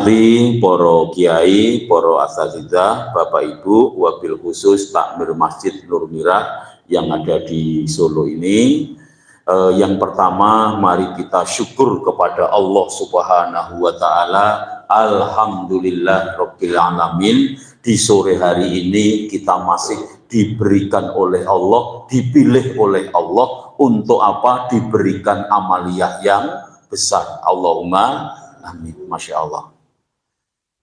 Para kiai, para asatidzah, Bapak Ibu, wabil khusus takmir Masjid Nur Mirah yang ada di Solo ini. Yang pertama, mari kita syukur kepada Allah Subhanahu wa Ta'ala. Alhamdulillah Rabbil Alamin. Di sore hari ini kita masih diberikan oleh Allah, dipilih oleh Allah untuk apa? Diberikan amaliyah yang besar. Allahumma amin. Masya Allah.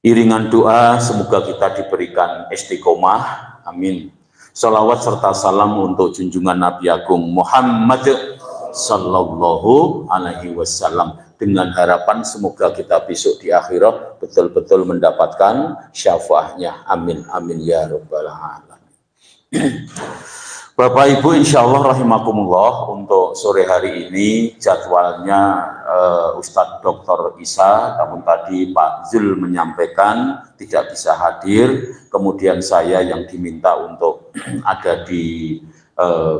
Iringan doa, semoga kita diberikan istiqomah, amin. Salawat serta salam untuk junjungan Nabi Agung Muhammad Sallallahu Alaihi Wasallam, dengan harapan semoga kita besok di akhirat betul-betul mendapatkan syafaatnya, amin amin ya rabbal alamin. Bapak Ibu, insya Allah rahimakumullah, untuk sore hari ini jadwalnya Ustadz Dr. Isa, namun tadi Pak Zul menyampaikan tidak bisa hadir, kemudian saya yang diminta untuk ada di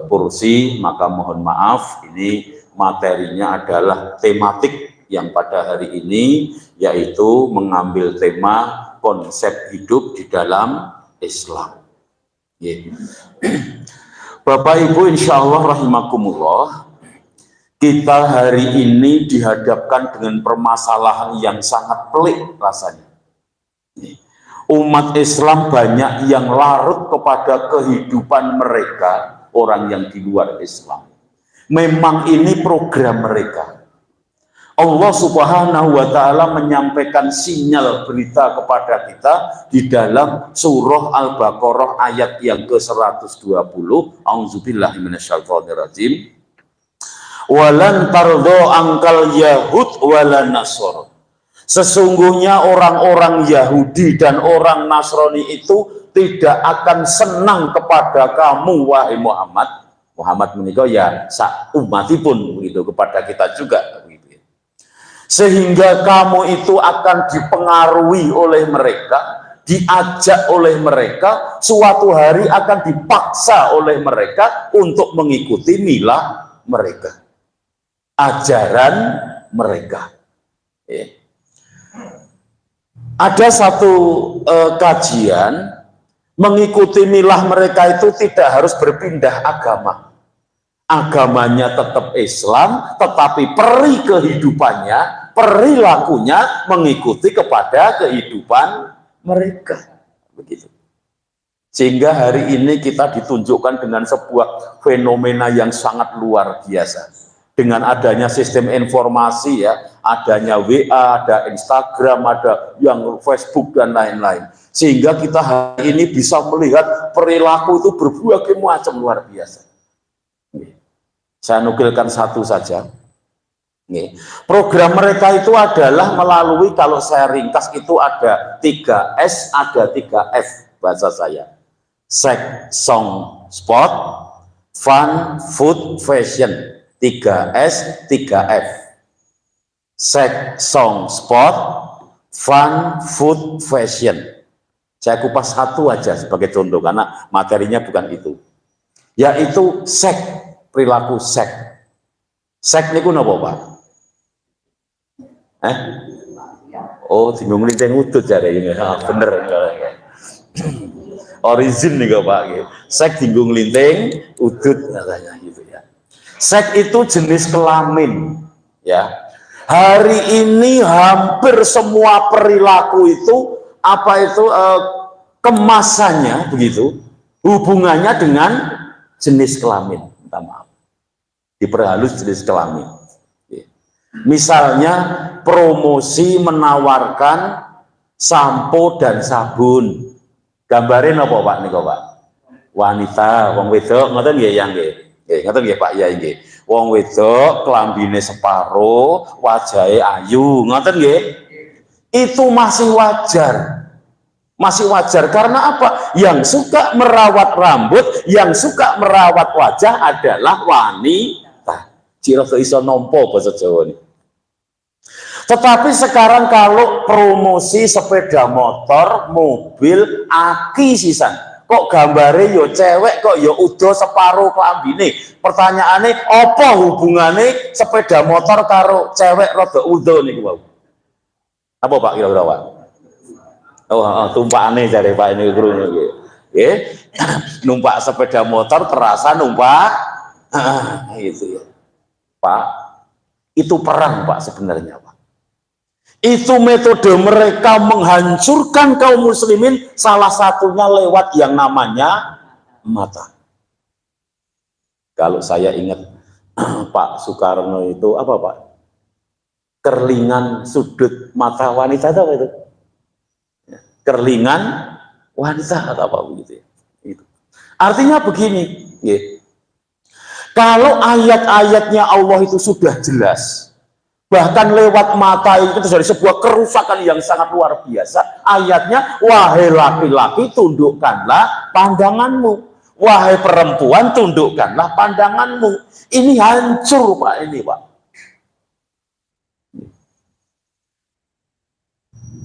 kursi, maka mohon maaf, ini materinya adalah tematik yang pada hari ini, yaitu mengambil tema konsep hidup di dalam Islam. Bapak Ibu, insya Allah rahimakumullah, kita hari ini dihadapkan dengan permasalahan yang sangat pelik rasanya. Umat Islam banyak yang larut kepada kehidupan mereka, orang yang di luar Islam. Memang ini program mereka. Allah Subhanahu wa Ta'ala menyampaikan sinyal berita kepada kita di dalam surah Al-Baqarah ayat yang ke-120. A'udzubillahi minasyaitonirrajim. Walan tardho angkal yahud walan nasor. Sesungguhnya orang-orang Yahudi dan orang Nasrani itu tidak akan senang kepada kamu, wahai Muhammad. Muhammad menikah ya sak umatipun begitu, kepada kita juga. Sehingga kamu itu akan dipengaruhi oleh mereka, diajak oleh mereka, suatu hari akan dipaksa oleh mereka untuk mengikuti milah mereka, ajaran mereka. Ada satu kajian, mengikuti milah mereka itu tidak harus berpindah agama. Agamanya tetap Islam, tetapi peri kehidupannya, perilakunya mengikuti kepada kehidupan mereka. Begitu. Sehingga hari ini kita ditunjukkan dengan sebuah fenomena yang sangat luar biasa. Dengan adanya sistem informasi ya, adanya WA, ada Instagram, ada yang Facebook dan lain-lain. Sehingga kita hari ini bisa melihat perilaku itu berbagai macam, luar biasa. Saya nukilkan satu saja. Program mereka itu adalah melalui, kalau saya ringkas itu ada 3S, ada 3F bahasa saya. Sex, song, sport, fun, food, fashion. 3S, 3F. Sex, song, sport, fun, food, fashion. Saya kupas satu aja sebagai contoh, karena materinya bukan itu. Yaitu seks. Perilaku seks. Seks niku napa, Pak? Oh, bingung linting udut jare ini. Bener. Origin nih Pak. Seks bingung linting udut katanya gitu ya. Seks itu jenis kelamin, ya. Hari ini hampir semua perilaku itu kemasannya begitu, hubungannya dengan jenis kelamin. Minta maaf, diperhalus jenis kelamin. Misalnya promosi menawarkan sampo dan sabun. Gambarin apa Pak niku Pak? Wanita, wong wedok, ngoten nggih yang nggih. Ngoten nggih Pak ya nggih. Wong wedok klambine separo, wajahe ayu, ngoten nggih. Itu masih wajar. Masih wajar, karena apa? Yang suka merawat rambut, yang suka merawat wajah adalah wanita. Ciro iso nompo bahasa Jawa ini. Tetapi sekarang kalau promosi sepeda motor, mobil, aki sisan, kok gambare yo cewek, kok yo udo separo klambine. Pertanyaannya, apa hubungannya sepeda motor karo cewek rada udo niku wau? Apa Pak kira-kira Pak? Tumpakane jare Pak ini guru nggih. Nggih. Numpak sepeda motor terasa numpak gitu ya. Pak, itu perang Pak sebenarnya Pak. Itu metode mereka menghancurkan kaum muslimin, salah satunya lewat yang namanya mata. Kalau saya ingat Pak Soekarno itu apa Pak? Kerlingan sudut mata wanita itu apa itu? Kerlingan wanita atau apa begitu ya. Itu. Artinya begini, ya. Kalau ayat-ayatnya Allah itu sudah jelas, bahkan lewat mata itu dari sebuah kerusakan yang sangat luar biasa. Ayatnya, wahai laki-laki tundukkanlah pandanganmu, wahai perempuan tundukkanlah pandanganmu. Ini hancur Pak, ini Pak.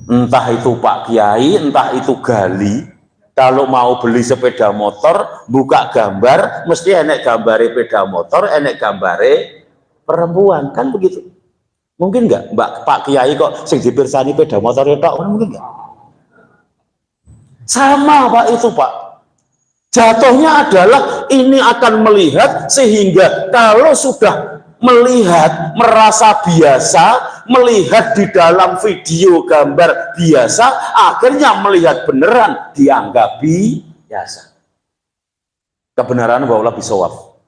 Entah itu Pak Kiai, entah itu Gali, kalau mau beli sepeda motor, buka gambar, mesti enek gambare sepeda motor, enek gambare perempuan, kan begitu. Mungkin nggak Pak Kiai kok sing dipirsani sepeda motor itu, mungkin nggak? Sama Pak itu Pak. Jatuhnya adalah ini akan melihat, sehingga kalau sudah melihat, merasa biasa, melihat di dalam video gambar biasa, akhirnya melihat beneran dianggap biasa. Kebenaran bahwa bisawab.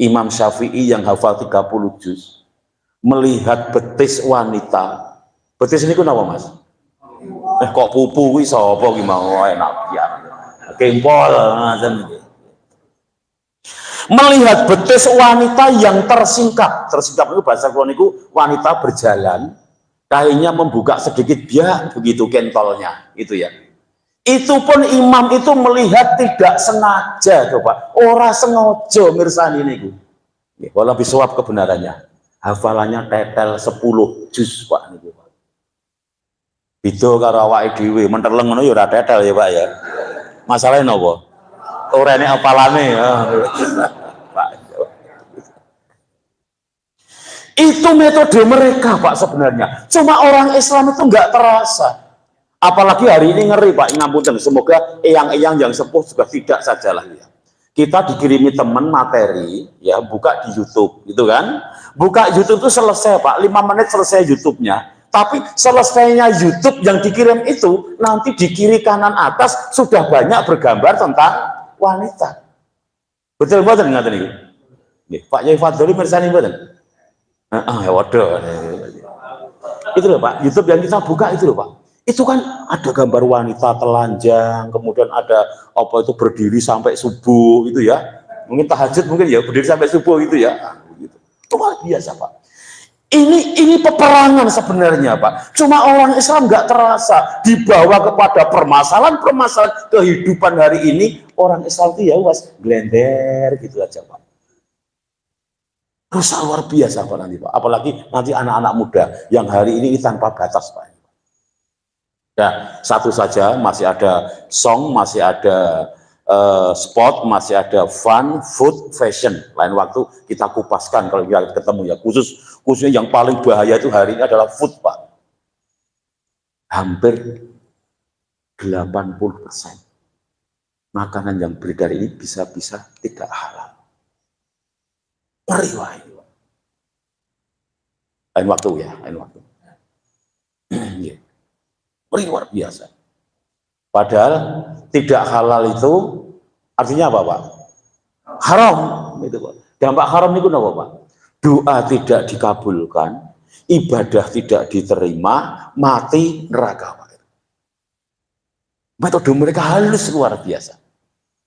Imam Syafi'i yang hafal 30 juz melihat betis wanita. Betis ini kenapa Mas? Kok pupu kuwi sapa ki mau enak ya. Kempol melihat betis wanita yang tersingkap itu bahasa Quran itu wanita berjalan kainnya membuka sedikit biak begitu kentolnya itu ya. Itu pun imam itu melihat tidak sengaja coba, ora sengaja mirsani niku. Walau bisawab kebenarannya hafalannya tetel 10 juz Pak niku Pak. Itu karo awake dhewe menteleng ngono ya ora tetel ya Pak ya. Masalahnya napa? Ora enek apalane ya. Itu metode mereka Pak sebenarnya. Cuma orang Islam itu nggak terasa. Apalagi hari ini ngeri Pak, ngapunten. Semoga eyang-eyang yang sepuh juga tidak sajalah ya. Kita dikirimi teman materi, ya buka di YouTube, gitu kan? Buka YouTube itu selesai Pak, 5 menit selesai YouTube-nya. Tapi selesainya YouTube yang dikirim itu nanti di kiri kanan atas sudah banyak bergambar tentang wanita. Betul betul ngaten niku. Nggih, Pak Yai Fadli mirsani mboten? Ya waduh. Itu loh Pak, YouTube yang kita buka itu loh Pak. Itu kan ada gambar wanita telanjang, kemudian ada apa itu berdiri sampai subuh itu ya. Mungkin tahajud mungkin ya berdiri sampai subuh itu ya. Gitu. Luar biasa Pak. Ini peperangan sebenarnya Pak. Cuma orang Islam nggak terasa dibawa kepada permasalahan kehidupan hari ini. Orang Islam itu ya was glender gitu aja Pak. Rusak luar biasa Pak nanti Pak. Apalagi nanti anak-anak muda yang hari ini tanpa batas Pak. Ya satu saja, masih ada song, masih ada sport, masih ada fun, food, fashion. Lain waktu kita kupaskan kalau kita ketemu ya. Khususnya yang paling bahaya itu hari ini adalah food Pak. Hampir 80% makanan yang beredar ini bisa-bisa tidak halal. Ngeri Pak. Lain waktu ya, lain waktu. Luar biasa. Padahal tidak halal itu artinya apa Pak? Haram itu Pak. Dampak haram itu apa Pak? Doa tidak dikabulkan, ibadah tidak diterima, mati neraka Pak. Metode mereka halus luar biasa.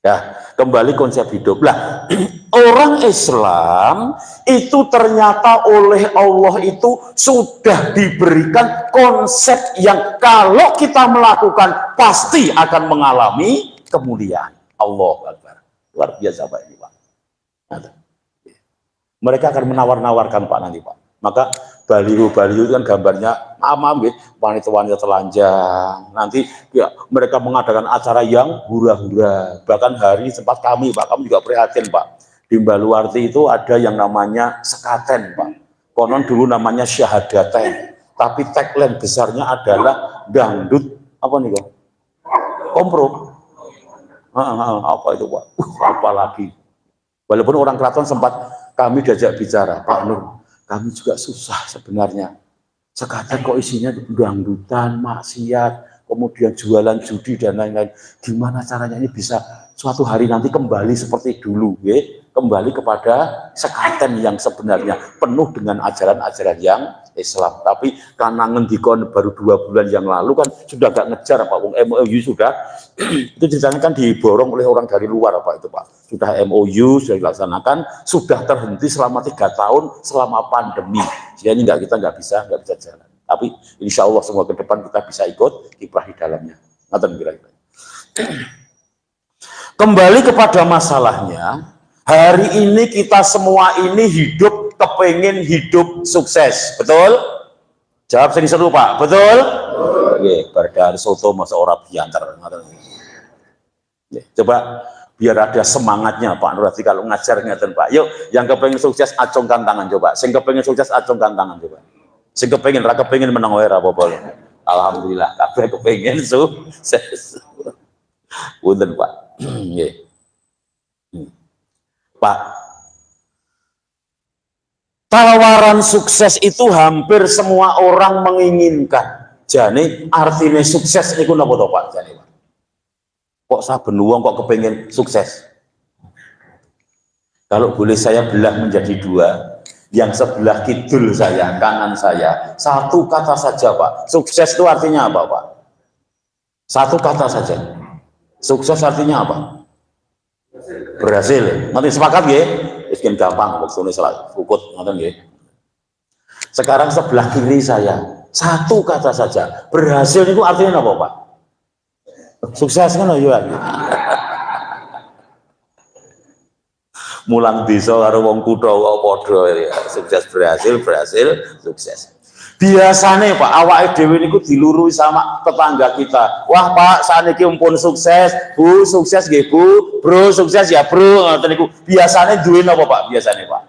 Ya, kembali konsep hidup lah. Orang Islam itu ternyata oleh Allah itu sudah diberikan konsep yang kalau kita melakukan pasti akan mengalami kemuliaan. Allahu Akbar. Luar biasa Pak ini Pak. Mereka akan menawar-nawarkan Pak nanti Pak. Maka baliho-baliho itu kan gambarnya wanita-wanita telanjang. Nanti ya, mereka mengadakan acara yang hura-hura. Bahkan hari sempat kami Pak, kami juga prihatin Pak. Di Baluarti itu ada yang namanya sekaten Pak. Konon dulu namanya syahadaten. tapi tagline besarnya adalah dangdut apa nih Pak? Kompro. Apa itu Pak? Apalagi. Walaupun orang keraton sempat kami diajak bicara, Pak Nur, kami juga susah sebenarnya. Sekarang kok isinya dangdutan, maksiat, kemudian jualan judi dan lain-lain. Gimana caranya ini bisa suatu hari nanti kembali seperti dulu, ya? Kembali kepada sekaten yang sebenarnya penuh dengan ajaran-ajaran yang Islam. Tapi karena ngendikon baru 2 bulan yang lalu kan sudah gak ngejar Pak, MOU sudah itu ceritanya kan diborong oleh orang dari luar Pak itu Pak. Sudah MOU sudah dilaksanakan, sudah terhenti selama 3 tahun selama pandemi. Jadi kita nggak bisa jalan. Tapi insya Allah semua ke depan kita bisa ikut kiprah di dalamnya. Kira-kira. Kembali kepada masalahnya, hari ini kita semua ini kepengen hidup sukses, betul? Jawab sini seru Pak, betul? Oke, berdari soto masa orang biantar. Coba biar ada semangatnya Pak Nur kalau ngajar ngeten Pak. Yuk, yang kepengen sukses acungkan tangan coba. Sing kepengen sukses acungkan tangan coba. Sing kepengen ra kepengen menang wae ra apa-apa. Alhamdulillah kabeh kepengen sukses. Punten Pak. Nggih. Pak, tawaran sukses itu hampir semua orang menginginkan. Jadi artinya sukses niku napa to Pak jane Pak? Kok saben wong kok kepengen sukses? Kalau boleh saya belah menjadi 2, yang sebelah kidul saya, kanan saya, satu kata saja Pak. Sukses itu artinya apa Pak? Satu kata saja. Sukses artinya apa? Berhasil. Nanti sepakat ya? Mungkin gampang waktu ini salah ukut nanti ya. Sekarang sebelah kiri saya, satu kata saja. Berhasil itu artinya apa Pak? Sukses kan ya. Mulang desa karo wong kutha kok padha ya. Sukses berhasil, sukses. Biasanya Pak, awake dhewe niku dilurui sama tetangga kita. Wah Pak, sakniki mumpun sukses. Bu, sukses nggih Bu. Bro, sukses ya Bro. Ngoten niku. Biasanya duwe napa Pak? Biasanya Pak.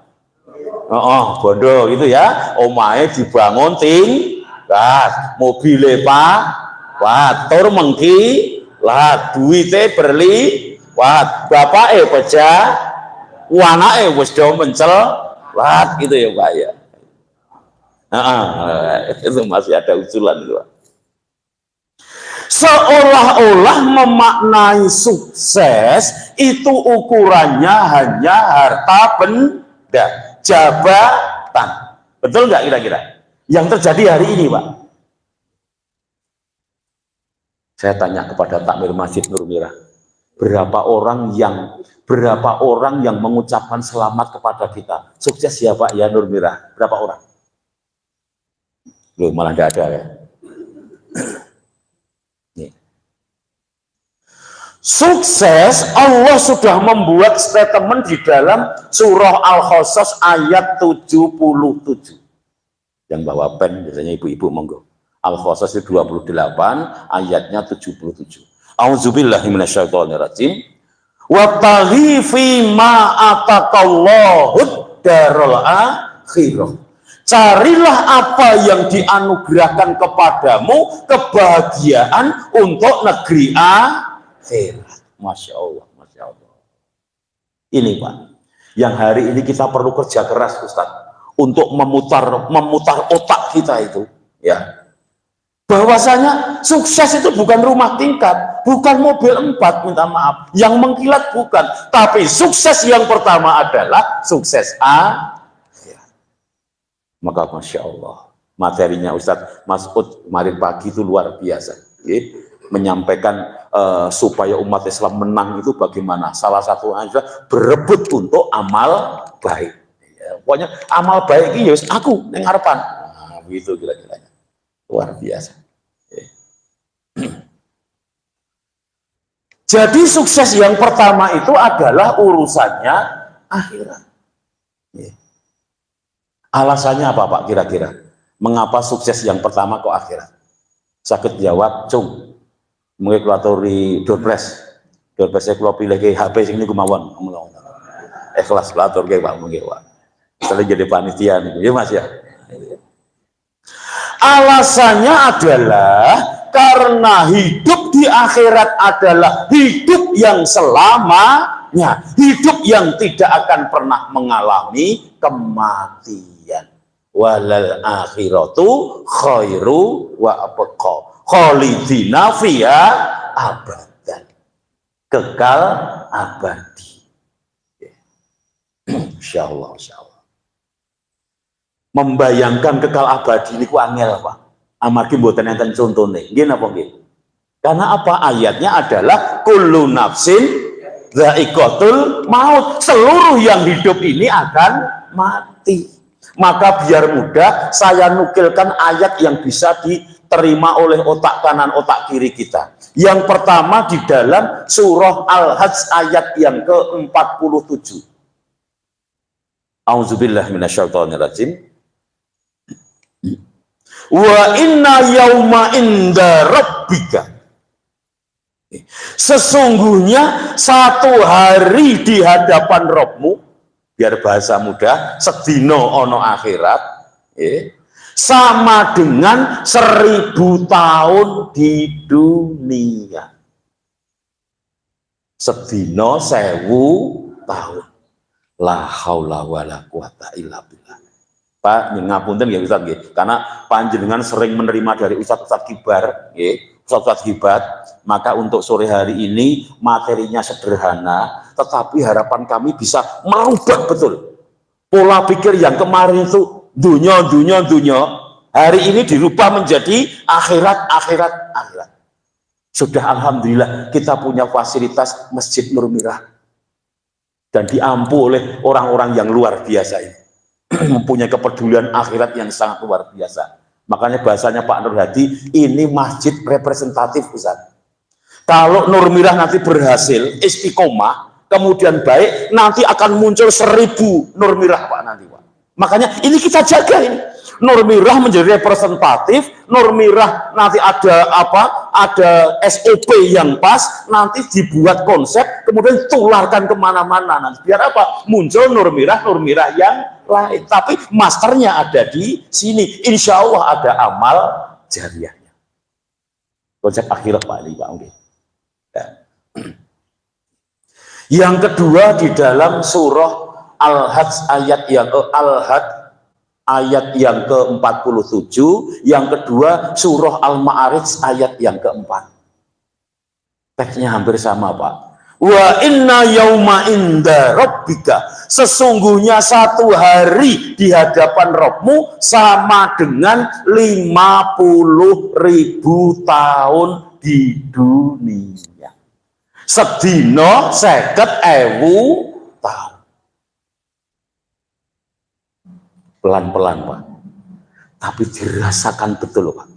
Bondo gitu ya. Omahe dibangun tingkat, mobile Pak, tur mengki lah duite berliwat. Bapake pejah, anake wis do mencelat gitu ya Pak ya. Itu masih ada usulan itu Pak. Seolah-olah memaknai sukses itu ukurannya hanya harta benda, jabatan. Betul nggak kira-kira? Yang terjadi hari ini Pak. Saya tanya kepada takmir Masjid Nur Mirah, berapa orang yang mengucapkan selamat kepada kita? Sukses ya Pak ya Nur Mirah. Berapa orang? Loh, malah tidak ada ya. Nih. Sukses Allah sudah membuat statement di dalam surah Al-Qasas ayat 77. Yang bawa pen biasanya ibu-ibu monggo. Al-Qasas 28 ayatnya 77. Auzubillahi minasyaitonirrajim. Wabtaghi fi ma atakallahu darul akhirah. Carilah apa yang dianugerahkan kepadamu, kebahagiaan untuk negeri akhirat. Masya Allah, Masya Allah. Ini Pak, yang hari ini kita perlu kerja keras Ustaz untuk memutar otak kita itu, ya. Bahwasanya sukses itu bukan rumah tingkat, bukan mobil 4, minta maaf, yang mengkilat bukan, tapi sukses yang pertama adalah sukses maka Masya Allah, materinya Ustadz Mas'ud kemarin pagi itu luar biasa, ya. Menyampaikan supaya umat Islam menang itu bagaimana, salah satu adalah berebut untuk amal baik, ya. Pokoknya amal baik ini aku yang harapan, nah, begitu kira-kira. Luar biasa. Jadi sukses yang pertama itu adalah urusannya akhirat. Alasannya apa Pak kira-kira? Mengapa sukses yang pertama kok akhirat? Sakit jawab, cung. Mungkin kulaturi doorpress saya kalau pilih ke HP sini kemauan. Ikhlas kulatur ke Pak mungkin Pak. Setelah jadi panitia nih, ya Mas ya. Alasannya adalah karena hidup di akhirat adalah hidup yang selamanya, hidup yang tidak akan pernah mengalami kematian. Walal akhiratu khairu wa abqa khalidina fiha abadan, kekal abadi. Insyaallah, insyaallah. Membayangkan kekal abadi niku angel, Pak. Amargi mboten enten contone. Nggih napa nggih? Karena apa? Ayatnya adalah kullu nafsin dha'iqatul maut. Seluruh yang hidup ini akan mati. Maka biar mudah saya nukilkan ayat yang bisa diterima oleh otak kanan, otak kiri kita. Yang pertama di dalam surah Al-Hajj ayat yang ke-47. A'udzubillahi minasyaitonirrajim. Wa inna yauma inda rabbika, sesungguhnya satu hari di hadapan Rabbmu, biar bahasa mudah, sedino ono akhirat, sama dengan 1000 tahun di dunia. Sedino 1000 tahun. La haula wala quwata illa billah. Pak, ngapunten ya Ustaz nggih, karena panjenengan sering menerima dari Ustaz-Ustaz kibar, nggih, Ustaz-Ustaz hebat, maka untuk sore hari ini materinya sederhana, tetapi harapan kami bisa merubah betul pola pikir yang kemarin itu dunya, hari ini dirubah menjadi akhirat. Sudah alhamdulillah kita punya fasilitas Masjid Nur Mirah dan diampu oleh orang-orang yang luar biasa ini. Mempunyai kepedulian akhirat yang sangat luar biasa. Makanya bahasanya Pak Nur Hadi, ini masjid representatif, Ustaz. Kalau Nur Mirah nanti berhasil istiqomah, kemudian baik, nanti akan muncul 1000 Nur Mirah, Pak, nanti, Pak. Makanya ini kita jaga ini. Nur Mirah menjadi representatif, Nur Mirah nanti ada apa? Ada SOP yang pas, nanti dibuat konsep, kemudian tularkan kemana-mana. Nanti biar apa? Muncul Nur Mirah yang lain. Tapi masternya ada di sini. Insya Allah ada amal jariahnya. Konsep akhirat Pak Ali, Pak. Ya. Yang kedua di dalam surah Al-Hajj ayat yang ke-47, yang kedua surah Al-Ma'arij ayat yang keempat. Teksnya hampir sama, Pak. Wa inna yauma inda rabbika, sesungguhnya satu hari di hadapan Rabbmu sama dengan 50.000 tahun di dunia. Sedino 50.000 tahun. Pelan-pelan, Pak. Tapi dirasakan betul, Pak.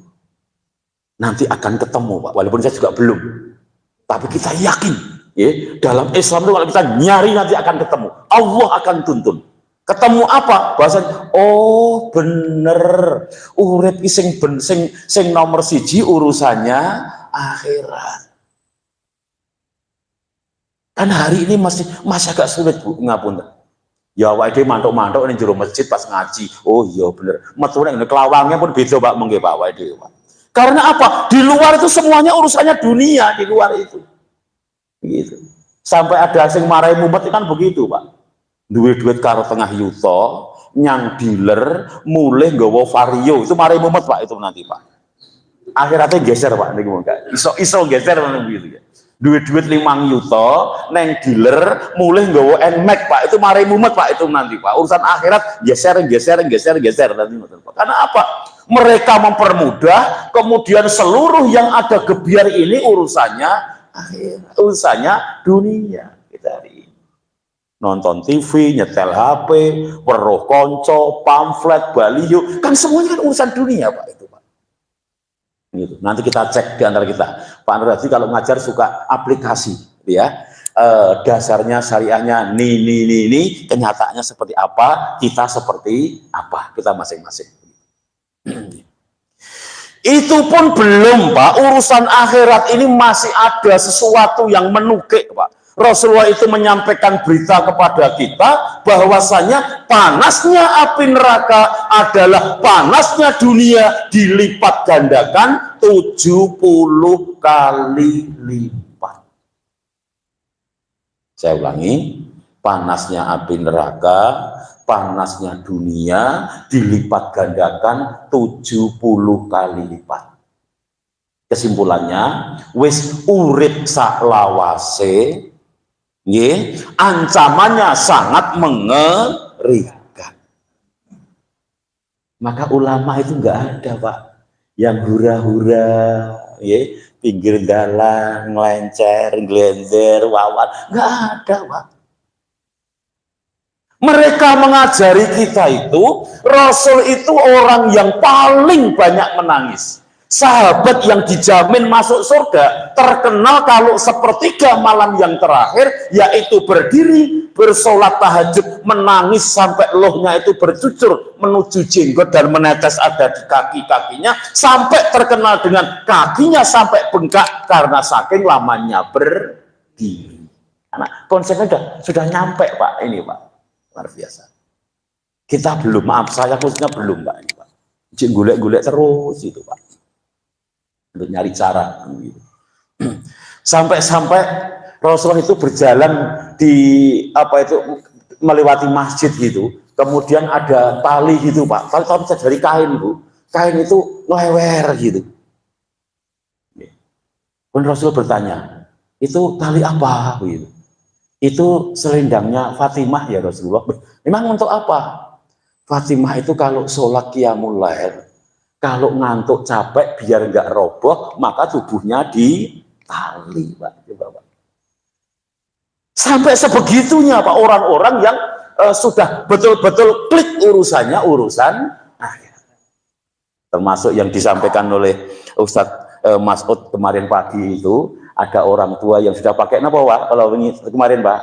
Nanti akan ketemu, Pak. Walaupun saya juga belum. Tapi kita yakin, ya, dalam Islam itu kalau kita nyari nanti akan ketemu. Allah akan tuntun. Ketemu apa? Bahasanya, oh bener. Urip sing nomor 1 urusannya akhirat. Kan hari ini masih agak sulit, Bu, ngapunten. Ya wae mantuk-mantuk ning jero masjid pas ngaji. Oh iya bener. Metune kelawangnya pun beda, Pak, mengke Pak wae dhewe, Pak. Karena apa? Di luar itu semuanya urusannya dunia, di luar itu. Begitu. Sampai ada sing marahi mumet kan begitu, Pak. Duwe duit karo tengah yuta, nyang dealer, mulih nggawa vario, itu marahi mumet, Pak, itu nanti, Pak. Akhiratnya geser, Pak, niku enggak. Iso geser ngono begitu ya. Duit-duit 5 yuta neng dealer mulai nggawa NMAX, Pak, itu mari mumet, Pak, itu nanti, Pak. Urusan akhirat geser nanti, Pak. Karena apa? Mereka mempermudah, kemudian seluruh yang ada gebiar ini urusannya akhirat, urusannya dunia. Kita hari ini nonton TV, nyetel HP, weruh konco, pamflet, baliho, kan semuanya kan urusan dunia, Pak, itu, Pak. Gitu. Nanti kita cek di antara kita. Pak Nur Hadi kalau ngajar suka aplikasi, ya. Dasarnya syariahnya ini, kenyataannya seperti apa, kita seperti apa, kita masing-masing. Itu pun belum, Pak. Urusan akhirat ini masih ada sesuatu yang menukik, Pak. Rasulullah itu menyampaikan berita kepada kita bahwasanya panasnya api neraka adalah panasnya dunia dilipat gandakan 70 kali lipat. Saya ulangi, panasnya api neraka, panasnya dunia dilipat gandakan 70 kali lipat. Kesimpulannya, wis urip saklawase, nggih, ancamannya sangat mengerikan. Maka ulama itu enggak ada, Pak, yang hura-hura, nggih, pinggir dalan, ngelencer, glender, wawan, enggak ada, Pak. Mereka mengajari kita itu, Rasul itu orang yang paling banyak menangis. Sahabat yang dijamin masuk surga terkenal kalau sepertiga malam yang terakhir, yaitu berdiri bersolat tahajud, menangis sampai lohnya itu bercucur menuju jenggot dan menetes ada di kaki-kakinya, sampai terkenal dengan kakinya sampai bengkak karena saking lamanya berdiri. Karena konsepnya sudah nyampe, Pak, ini, Pak, luar biasa. Kita belum, maaf, saya khususnya belum, Pak, ini, Pak. Golek-golek terus itu, Pak, untuk nyari cara gitu. Sampai-sampai Rasulullah itu berjalan di apa itu melewati masjid gitu, kemudian ada tali gitu, Pak, tali bisa dari kain, Bu, kain itu lewer gitu. Kemudian Rasul bertanya, itu tali apa gitu? Itu selendangnya Fatimah ya Rasulullah. Memang untuk apa? Fatimah itu kalau sholat qiyamul lail, kalau ngantuk capek biar nggak roboh, maka tubuhnya ditali, Pak. Coba, Pak. Sampai sebegitunya, Pak, orang-orang yang sudah betul-betul klik urusannya, urusan akhirat. Termasuk yang disampaikan oleh Ustadz Mas'ud kemarin pagi itu, ada orang tua yang sudah pakai apa, Pak? Kalau ini kemarin, Pak,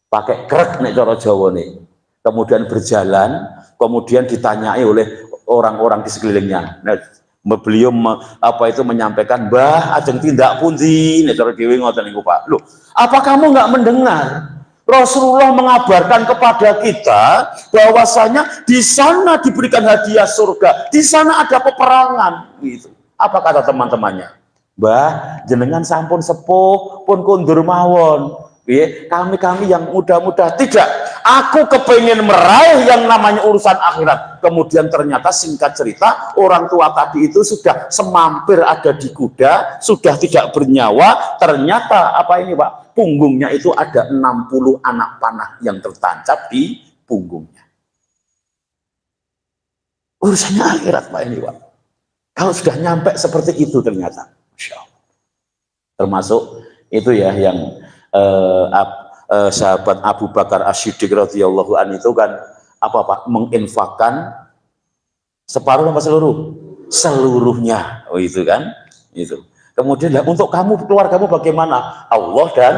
pakai krek nek cara Jawa nih. Kemudian berjalan, kemudian ditanyai oleh orang-orang di sekelilingnya. Nah, beliau menyampaikan, "Mbah, ajeng tindak pundi nek cara dhewe ngoten niku, Pak." Loh, apa kamu nggak mendengar? Rasulullah mengabarkan kepada kita bahwasanya di sana diberikan hadiah surga, di sana ada peperangan gitu. Apa kata teman-temannya? "Mbah, jenengan sampun sepuh pun kundur mawon. Kami yang muda-muda tidak. Aku kepengen meraih yang namanya urusan akhirat." Kemudian ternyata singkat cerita, orang tua tadi itu sudah semampir ada di kuda, sudah tidak bernyawa. Ternyata apa ini, Pak? Punggungnya itu ada 60 anak panah yang tertancap di punggungnya. Urusannya akhirat, Pak, ini, Pak. Kalau sudah nyampe seperti itu ternyata, Masya Allah. Termasuk itu ya yang sahabat Abu Bakar As-Siddiq radhiyallahu anhu itu kan apa, Pak, menginfakkan separuh apa seluruh? Seluruhnya. Oh, itu kan? Itu. Kemudian untuk kamu, keluargamu bagaimana? Allah dan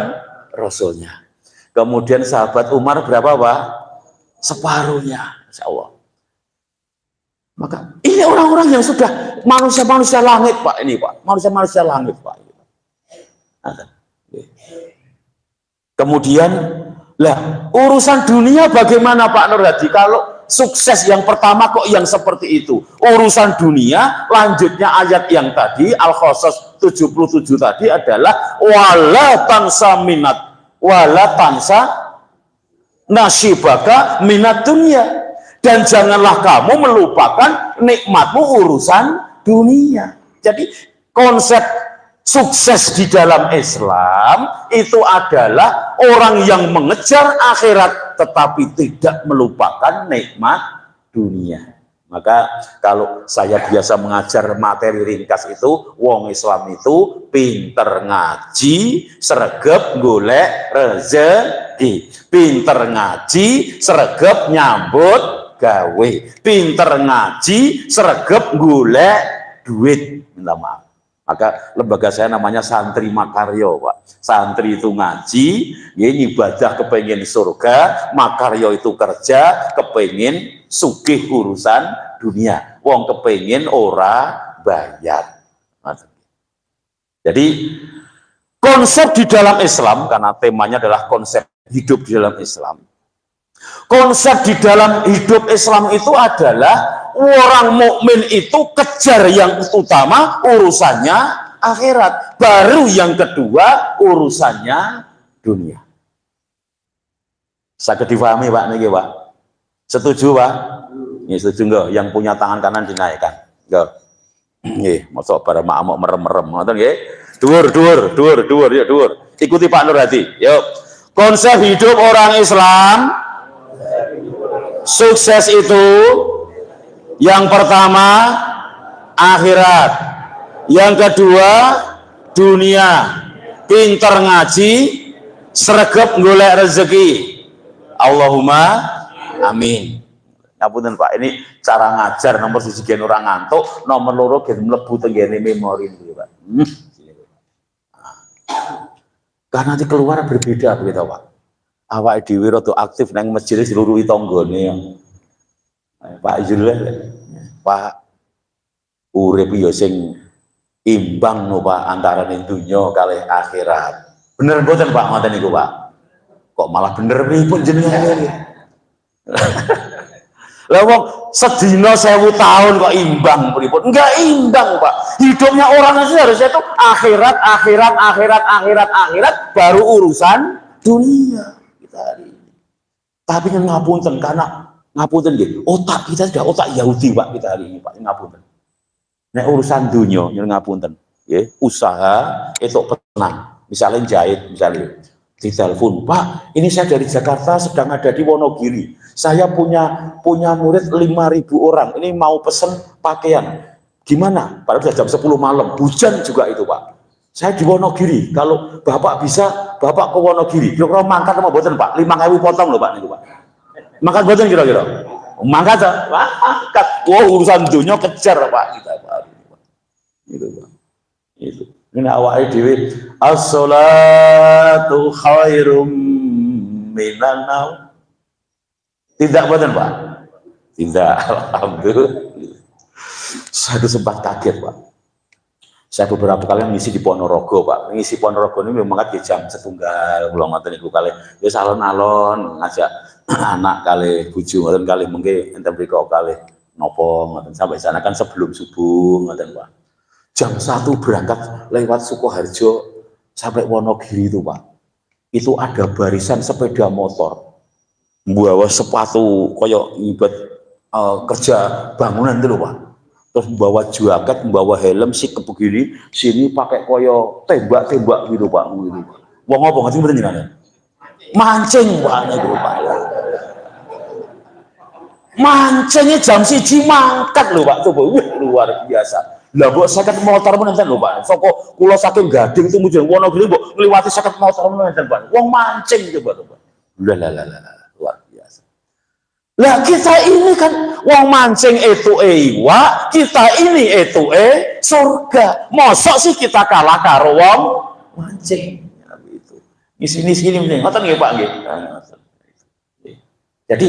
Rasulnya. Kemudian sahabat Umar berapa, Pak? Separuhnya, Insya Allah. Maka ini orang-orang yang sudah manusia-manusia langit, Pak, ini, Pak. Manusia-manusia langit, Pak. Kemudian, lah, urusan dunia bagaimana, Pak Nur Hadi? Kalau sukses yang pertama kok yang seperti itu, urusan dunia, lanjutnya ayat yang tadi Al-Qasas 77 tadi adalah wala tansa minat, wala tansa nasibaka minat dunia, dan janganlah kamu melupakan nikmatmu urusan dunia. Jadi konsep sukses di dalam Islam itu adalah orang yang mengejar akhirat tetapi tidak melupakan nikmat dunia. Maka kalau saya biasa mengajar materi ringkas itu, wong Islam itu pinter ngaji, sregep golek rezeki, pinter ngaji, sregep nyambut gawe, pinter ngaji, sregep golek duit, minta maaf. Maka lembaga saya namanya Santri Makaryo, Pak. Santri itu ngaji, ini ibadah kepengen surga, Makaryo itu kerja kepengen sugih urusan dunia. Wong kepengen ora bayar. Jadi Konsep di dalam Islam, karena temanya adalah konsep hidup di dalam Islam. Konsep di dalam hidup Islam itu adalah orang mukmin itu kejar yang utama urusannya akhirat, baru yang kedua urusannya dunia. Saged difahami Pak niki Pak? Setuju Pak? Nggih setuju enggak? Yang punya tangan kanan dinaikkan. Enggak. Nggih, mosok bareng mak merem-merem ngoten nggih. Dhuwur, yuk dhuwur. Ikuti Pak Nur Hadi. Yuk. Konsep hidup orang Islam sukses itu yang pertama akhirat, yang kedua dunia, pinter ngaji, sregep golek rezeki. Allahumma amin. Ngapunten Pak, ini cara ngajar nomor 1 gen orang ngantuk, nomor 2 gen mlebu tenggene memori niku Pak. Karena nanti keluar berbeda begitu Pak. Awak dhewe rada aktif nang masjid diluruhi tanggane. Pak Yul, Pak urip yo sing imbang no Pak antara dunya kalih akhirat. Bener mboten Pak ngoten niku Pak? Kok malah bener pripun jenengan? Lah wong sedina 1000 tahun kok imbang pripun? Enggak imbang, Pak. Hidupnya orang itu harusnya itu akhirat, baru urusan dunia kita hari ini. Tapi kan ngapunten karena ngapunten nggih, otak kita sudah otak Yahudi, Pak, kita hari ini, Pak. Ngapunten. Nek urusan dunia nyen ngapunten, nggih, usaha itu tenang. Misalnya jahit, misalnya ditelepon, Pak, ini saya dari Jakarta sedang ada di Wonogiri. Saya punya murid 5.000 orang. Ini mau pesen pakaian. Gimana? Padahal sudah jam 10 malam. Hujan juga itu, Pak. Saya di Wonogiri. Kalau Bapak bisa, Bapak ke Wonogiri. Kira-kira mangkat sama boten, Pak. 5.000 potong loh, Pak. Nih, Pak. Mangkat boten kira-kira. Mangkat, Pak. Mangkat. Wah, urusan dunia kejar, Pak. Kita, Pak. Itu, Pak. Itu. Ini awal dhewe as-salatu khairum minan naum. Tidak betul Pak? Tidak, alhamdulillah. Saya sempat kaget Pak. Saya beberapa kali ngisi di Ponorogo Pak. Ngisi Ponorogo ini memang di jam 1 belum ngoten niku kali. Wis alon-alon ngajak anak kali bojo ngoten kali mengke enten mriko kali nopo ngoten sampai sana kan sebelum subuh ngoten Pak. Jam 1 berangkat lewat Sukoharjo sampai Wonogiri itu Pak. Itu ada barisan sepeda motor. Bawa sepatu koyo ibet kerja bangunan itu loh Pak. Terus membawa jaket, membawa helm sih begini, sini pakai koyo tembak-tembak gitu Pak. Wong apa ngerti mboten jenengan? Mancing Pak niku Pak. Mancingnya jam 1 mangkat loh Pak. Coba luar biasa. Lah mbok 50 motor men enten lho Pak. Saka kula saking Gading itu mujeng Wonogiri mbok ngliwati 50 motor men enten Pak. Wong mancing coba Pak. Lah. Luar biasa. Lah kita ini kan wong mancing itu iwak, kita ini itu surga. Mosok sih kita kalah karo wong mancing. Ya, gitu. Sini ngoten nggih Pak nggih. Jadi,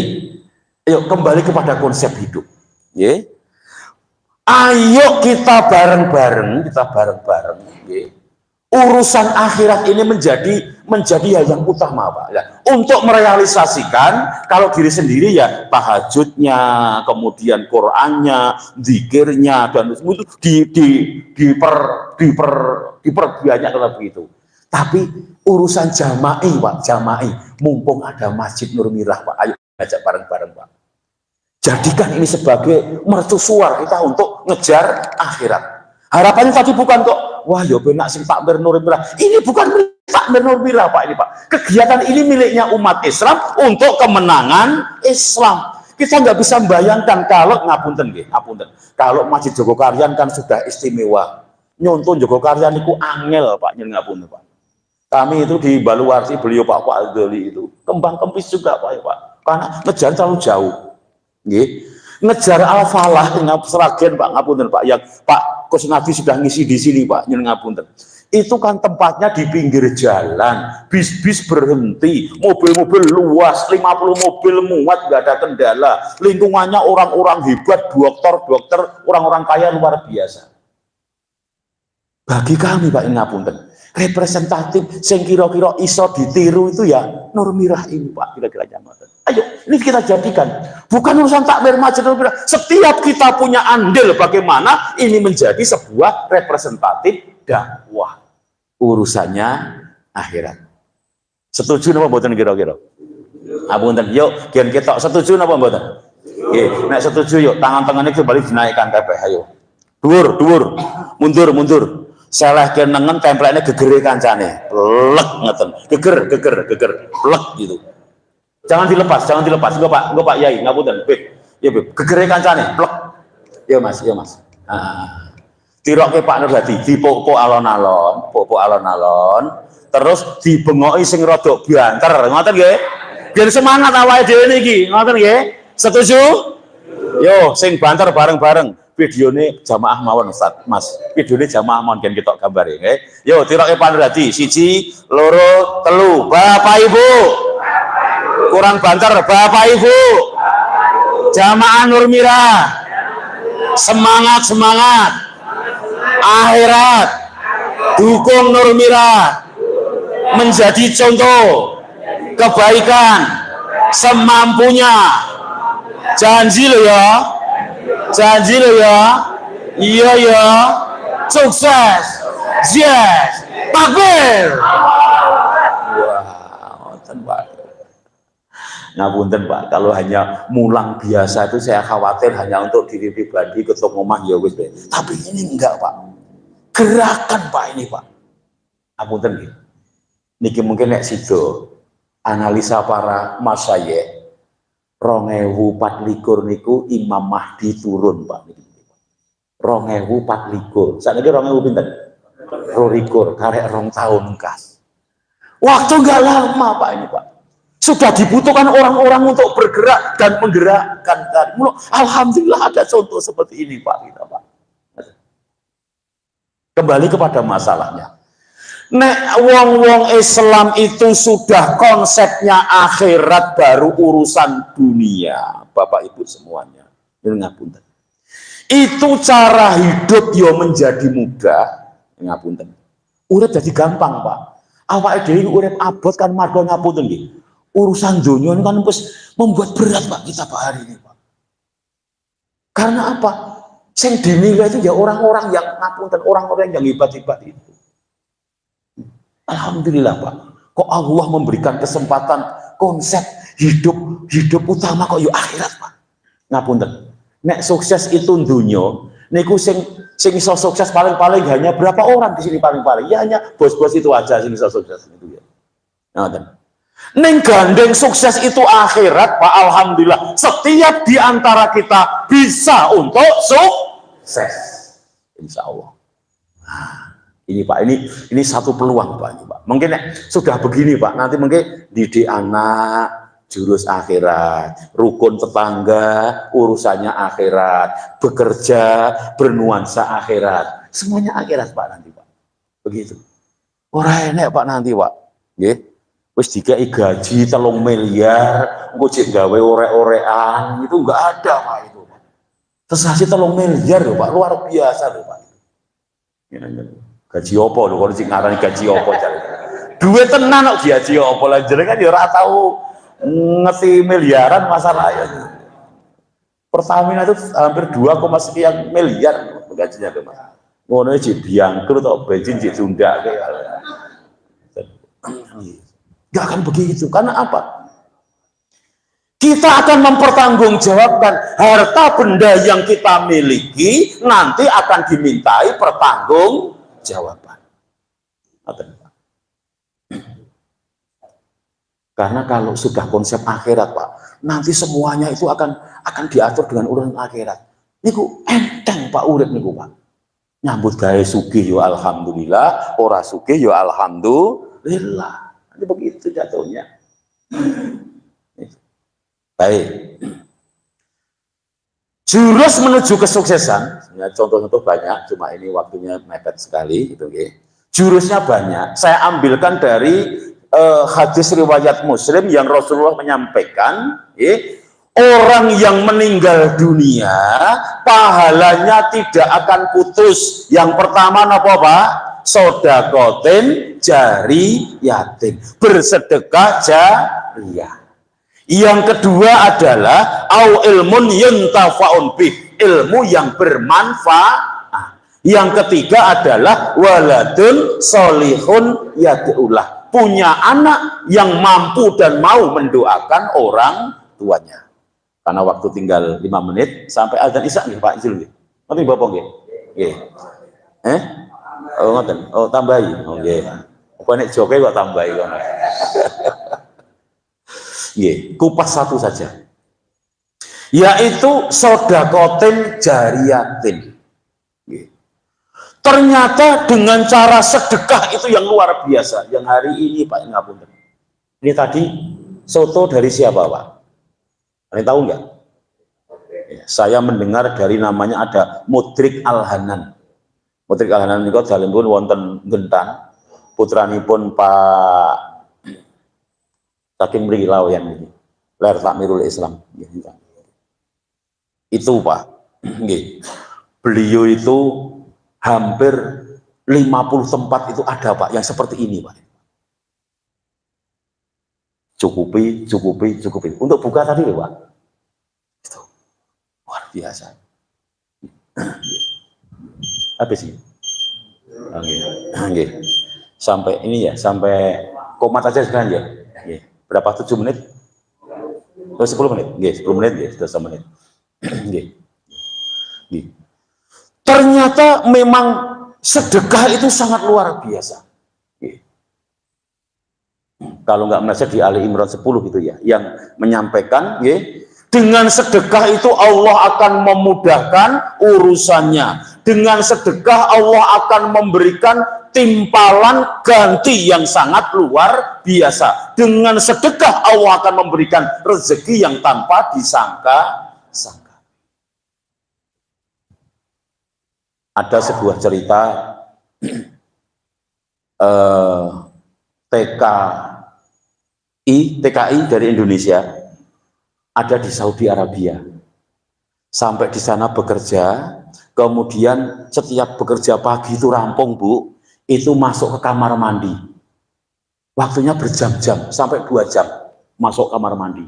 ayo kembali kepada konsep hidup. Nggih. Ayo kita bareng-bareng, nggih. Urusan akhirat ini menjadi hal yang utama Pak ya. Untuk merealisasikan kalau diri sendiri ya tahajudnya, kemudian Qur'annya, zikirnya dan itu diperbanyak kalau begitu. Tapi urusan jama'i Pak, jama'i mumpung ada Masjid Nur Mirah Pak, ayo ajak bareng-bareng Pak. Jadikan ini sebagai mercusuar kita untuk ngejar akhirat. Harapannya tadi bukan kok, wah ya benak sing takmir Nur Mirah. Ini bukan takmir Nur Mirah Pak ini Pak. Kegiatan ini miliknya umat Islam untuk kemenangan Islam. Kita nggak bisa membayangkan kalau ngapunten nggih, ngapunten. Kalau Masjid Jogokaryan kan sudah istimewa. Nyonton Jogokaryan itu angel Pak, nyen ngapunten Pak. Kami itu di Baluwarsi beliau Pak Doli itu kembang kempis juga Pak ya Pak. Karena ngejar terlalu jauh. Nggih. Ngejar Al-Falah dengan Seragen Pak ngapunten Pak, yang Pak Kusnadi sudah ngisi di sini Pak nyen ngapunten. Itu kan tempatnya di pinggir jalan, bis-bis berhenti, mobil-mobil luas, 50 mobil muat, nggak ada kendala, lingkungannya orang-orang hebat, dokter, orang-orang kaya luar biasa. Bagi kami Pak ngapunten, representatif sing kira-kira iso ditiru itu ya Nur Mirah ini Pak, kira-kira ngoten. Ayo, ini kita jadikan bukan urusan takmir masjid Nur Mirah. Setiap kita punya andil bagaimana ini menjadi sebuah representatif dakwah. Urusannya akhirat. Setuju napa mboten kira-kira? Apunten, yuk, kian kita setuju napa mboten? Nggih, nek setuju yuk, tangan-tangan itu balik dinaikkan kabeh, ayo. Dhuwur, mundur. Salah kenengen template gegere kancane. Plek ngeten. Geger, plek gitu. Jangan dilepas. Enggak Pak Yai, ngapunten. Ya, Beb. Gegere kancane, plek. Ya Mas. Tiroke Pak Nurhadi, dipok-pok alon-alon, terus dibengoki sing rada banter. Ngoten nggih? Biar semangat awake dhewe niki. Ngoten nggih? Setuju? Yo, sing banter bareng-bareng. Videonya jamaah mawon Ustaz, Mas. Videonya jamaah mawon kan kita gambar ya. Okay? Yo, tiroke Pak Nurhadi, 1, 2, 3. Bapak Ibu. Kurang banter, Bapak Ibu. Jamaah Nur Mirah. Semangat. Akhirat. Dukung Nur Mirah. Menjadi contoh kebaikan semampunya. Janji lo ya. Iya ya, sukses, yes, takbir. Wah, Pak. Ngapunten Pak, kalau hanya mulang biasa itu saya khawatir hanya untuk diri pribadi ketemu omah ya wis. Tapi ini enggak Pak, gerakan Pak ini Pak. Ngapunten nggih. Niki mungkin nek sido analisa para masyayikh 2024 niku Imam Mahdi turun Pak. 2024. Sakniki 2000 pinten? 22 karek 2 tahun kas. Waktu enggak lama Pak ini Pak. Sudah dibutuhkan orang-orang untuk bergerak dan menggerakkan. Alhamdulillah ada contoh seperti ini Pak kita Pak. Kembali kepada masalahnya. Nek wong-wong Islam itu sudah konsepnya akhirat baru urusan dunia, Bapak Ibu semuanya. Ngapunten. Itu cara hidup yo menjadi mudah. Ngapunten. Urip jadi gampang, Pak. Awake dhewe urip abot kan marga ngapunten nggih. Urusan dunia ini kan membuat berat Pak kita Pak hari ini, Pak. Karena apa? Sing dinilai itu ya orang-orang yang ngapunten, orang-orang yang hebat-hebat itu. Alhamdulillah Pak, kok Allah memberikan kesempatan konsep hidup utama kok yuk akhirat Pak. Ngapunten, nek sukses itu dunia, niku sing iso sukses paling-paling hanya berapa orang di sini paling-paling? Ya hanya bos-bos itu aja sing iso sukses itu ya. Ngapunten. Neng gandeng sukses itu akhirat Pak, alhamdulillah setiap di antara kita bisa untuk sukses, insya Allah. Ini Pak, ini satu peluang Pak, ini Pak. Mungkin sudah begini Pak, nanti mungkin didik anak jurus akhirat, rukun tetangga urusannya akhirat, bekerja bernuansa akhirat, semuanya akhirat Pak nanti Pak. Begitu. Orang enak Pak nanti Pak. Nggih. Wis dikai gaji 3 miliar, engko cek gawe orek-orekan, itu enggak ada Pak itu. Terus hasil 3 miliar loh Pak, luar biasa loh Pak. Gaji opo lho, kalau sing ngarani gaji opo jare. Duit tenan kok gaji opo lah jenengan ya ora tau ngeti miliaran masalahnya. Pertamina itu hampir 2, sekian miliar gajinya tuh Mas. Ngono iki biangkur to bensin ditundake. Gak akan begitu, karena apa? Kita akan mempertanggungjawabkan harta benda yang kita miliki nanti akan dimintai pertanggungjawaban. Karena kalau sudah konsep akhirat Pak, nanti semuanya itu akan diatur dengan urusan akhirat. Niku enteng Pak urip niku Pak. Nyambut gawe sugih yo alhamdulillah, ora sugih yo alhamdulillah. Nanti begitu jatuhnya. Baik. Jurus menuju kesuksesan, ya, contoh-contoh banyak, cuma ini waktunya mepet sekali, gitu, okay. Jurusnya banyak. Saya ambilkan dari hadis riwayat Muslim yang Rasulullah menyampaikan, orang yang meninggal dunia pahalanya tidak akan putus. Yang pertama apa Pak? sodakotin jariyatin, bersedekah jariyah. Yang kedua adalah au ilmun yuntafa'un bih, ilmu yang bermanfaat. Yang ketiga adalah waladun solihun yad'ulah, punya anak yang mampu dan mau mendoakan orang tuanya. Karena waktu tinggal 5 menit sampai azan isya nih Pak Izul. Nanti Bapak nggih. Nggih. Oh ngoten. Oh tambahi. Oh nggih. Apa nek joke kok tambahi kono. Nggih, kupas satu saja. Yaitu sodakotin jariyatin. Nggih. Ternyata dengan cara sedekah itu yang luar biasa. Yang hari ini Pak ngapunten. Ini tadi soto dari siapa Pak? Kalian tahu nggak? Saya mendengar dari namanya ada Mudrik Al-Hanan. Mudrik Al-Hanan niku dalempun wonten Gentan, putranipun Pak Saking mriki lawan iki. Ler Takmirul Islam. Itu Pak. Nggih. Beliau itu hampir 50 tempat itu ada Pak yang seperti ini Pak. Cukupi. Untuk buka tadi Pak. Itu luar biasa. Habis ini. Oke. Sampai ini ya, sampai komat aja sekarang ya. Oke. Berapa 7 menit? Oh, 10 menit. Oke, 10 menit ya, sudah 1 menit. Oke. Ternyata memang sedekah itu sangat luar biasa. Kalau nggak meleset di Ali Imran 10 gitu ya, yang menyampaikan dengan sedekah itu Allah akan memudahkan urusannya. Dengan sedekah Allah akan memberikan timpalan ganti yang sangat luar biasa. Dengan sedekah Allah akan memberikan rezeki yang tanpa disangka-sangka. Ada sebuah cerita TKI dari Indonesia ada di Saudi Arabia. Sampai di sana bekerja, kemudian setiap bekerja pagi itu rampung Bu, itu masuk ke kamar mandi. Waktunya berjam-jam, sampai 2 jam masuk kamar mandi.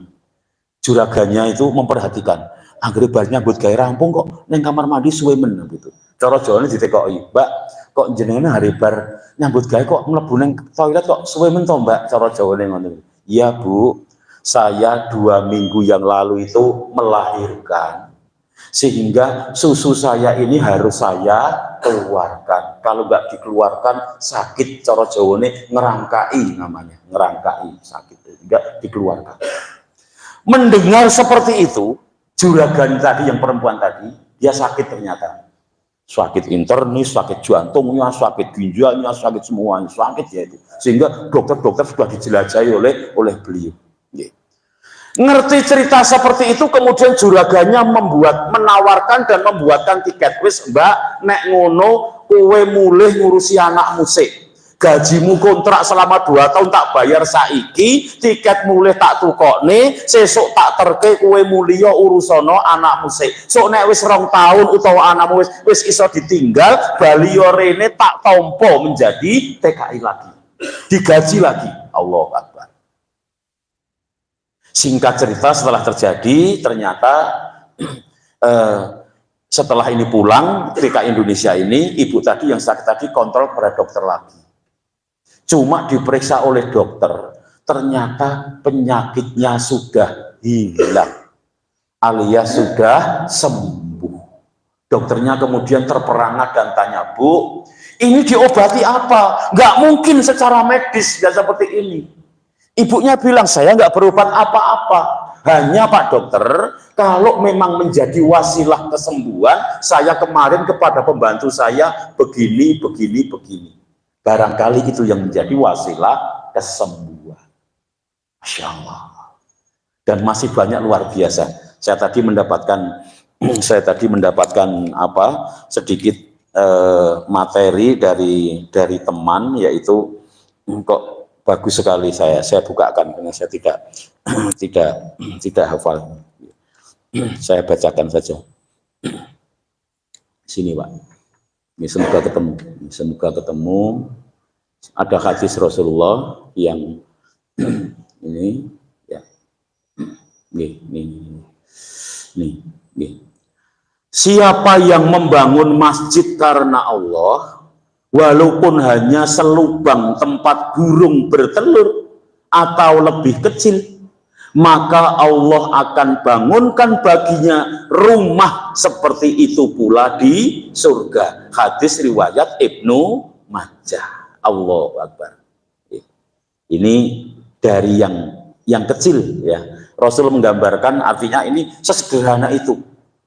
Juraganya itu memperhatikan, anggere bar nyambut gawe rampung kok neng kamar mandi suwe men gitu. Cara Jawane ditekoki, "Mbak, kok jenengan hari bar nyambut gawe kok mlebu neng toilet kok suwe men to, Mbak?" Cara Jawane ngono. "Iya, Bu. Saya 2 minggu yang lalu itu melahirkan. Sehingga susu saya ini harus saya keluarkan. Kalau nggak dikeluarkan sakit." Cara Jawane ngerangkai namanya, ngerangkai sakit, tidak dikeluarkan. Mendengar seperti itu, juragan tadi yang perempuan tadi, dia sakit ternyata. Sakit internis, sakit jantungnya, sakit ginjalnya, sakit semuanya, sakit ya itu. Sehingga dokter-dokter sudah dijelajahi oleh beliau. Ngerti cerita seperti itu, kemudian juragannya menawarkan dan membuatkan tiket. Wis Mbak, nek ngono kowe mulih ngurusi anak musik. Gajimu kontrak selama 2 tahun tak bayar saiki, tiket mulih tak tukokne, sesuk tak terke kowe mulia urusono anak musik. Sok nek wis 2 tahun utawa anakmu wis iso ditinggal, bali yo rene tak tompo menjadi TKI lagi. Digaji lagi. Allahu Akbar. Singkat cerita, setelah terjadi ternyata setelah ini pulang TKI Indonesia ini, ibu tadi yang sakit tadi kontrol kepada dokter lagi. Cuma diperiksa oleh dokter, ternyata penyakitnya sudah hilang alias sudah sembuh. Dokternya kemudian terperangah dan tanya, "Bu, ini diobati apa? Nggak mungkin secara medis nggak seperti ini." Ibunya bilang, "Saya nggak berobat apa-apa. Hanya Pak Dokter, kalau memang menjadi wasilah kesembuhan, saya kemarin kepada pembantu saya begini. Barangkali itu yang menjadi wasilah kesembuhan." Masya Allah. Dan masih banyak luar biasa. Saya tadi mendapatkan sedikit materi dari teman, yaitu kok bagus sekali saya bukakan karena saya tidak hafal. Saya bacakan saja. Sini Pak. Semoga ketemu. Semoga ketemu. Ada hadis Rasulullah yang ini ya. Nih. Siapa yang membangun masjid karena Allah, walaupun hanya selubang tempat burung bertelur atau lebih kecil, maka Allah akan bangunkan baginya rumah seperti itu pula di surga. Hadis riwayat Ibnu Majah. Allahu Akbar. Ini dari yang kecil ya. Rasul menggambarkan, artinya ini sesederhana itu.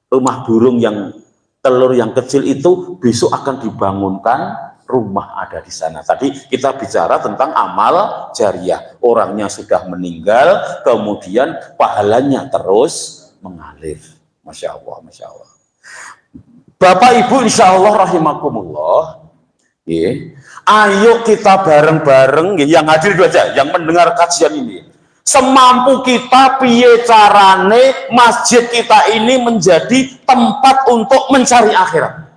Rumah burung yang telur yang kecil itu besok akan dibangunkan rumah ada di sana. Tadi kita bicara tentang amal jariah. Orangnya sudah meninggal, kemudian pahalanya terus mengalir. Masya Allah, Masya Allah. Bapak Ibu insya Allah rahimakumullah. Ayo kita bareng-bareng, yang hadir itu aja, yang mendengar kajian ini. Semampu kita piye carane masjid kita ini menjadi tempat untuk mencari akhirat.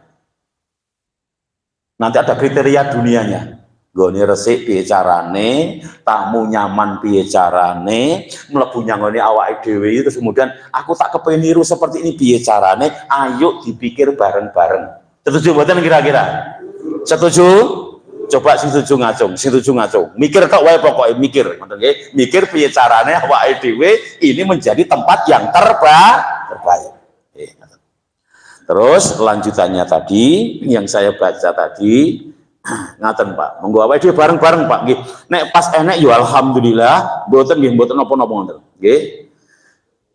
Nanti ada kriteria dunianya. Gone resik piye carane, tamu nyaman piye carane, mlebu nyangone awake dhewe terus kemudian aku tak kepengin niru seperti ini piye carane, ayo dipikir bareng-bareng. Setuju mboten kira-kira? Setuju? Coba sing setuju ngacung, mikir tok wae pokoke mikir, ngoten nggih. Mikir piye carane awake dhewe ini menjadi tempat yang terbaik. Terus lanjutannya tadi yang saya baca tadi ngaten Pak. Monggo awake dhewe bareng-bareng Pak nggih. Nek pas enek ya alhamdulillah, mboten nggih mboten napa-napa ngoten. Nggih.